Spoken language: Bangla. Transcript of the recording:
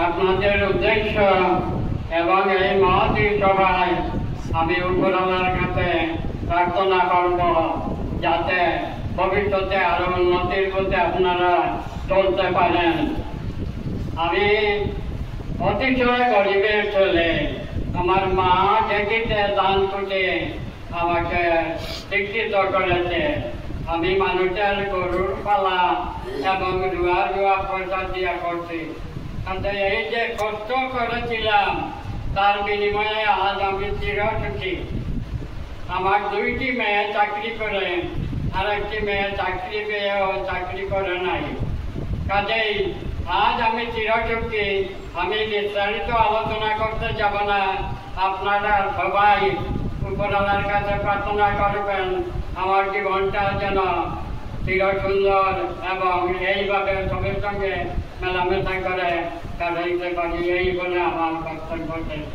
আপনাদের উদ্দেশ্য এবং এই মহতী সভায় আমি উপরওয়ালার কাছে প্রার্থনা করব যাতে ভবিষ্যতে আরো উন্নতির পথে আপনারা চলতে পারেন। আমি অতিশয় গরিবের ছেলে। আমার মা দেখিতে দান করে আমাকে শিক্ষিত করেছে। আমি মানুষের গরুর পালা এবং রুয়া পয়সা দিয়া করছি। কিন্তু এই যে কষ্ট করেছিলাম তার বিনিময়ে আজ আমি চিরসুখী। আমার দুইটি মেয়ে চাকরি করে, আর একটি মেয়ে চাকরি পেয়েও চাকরি করে নাই। কাজেই আজ আমি চিরসুখী। আমি বিস্তারিত আলোচনা করতে যাব না। আপনারা সবাই উপরওয়ালার কাছে প্রার্থনা করবেন আমার জীবনটা যেন চির সুন্দর এবং এইভাবে সবের সঙ্গে মেলামেশা করে কাটাইতে পারি, এই বলে আমার বক্তব্য শেষ।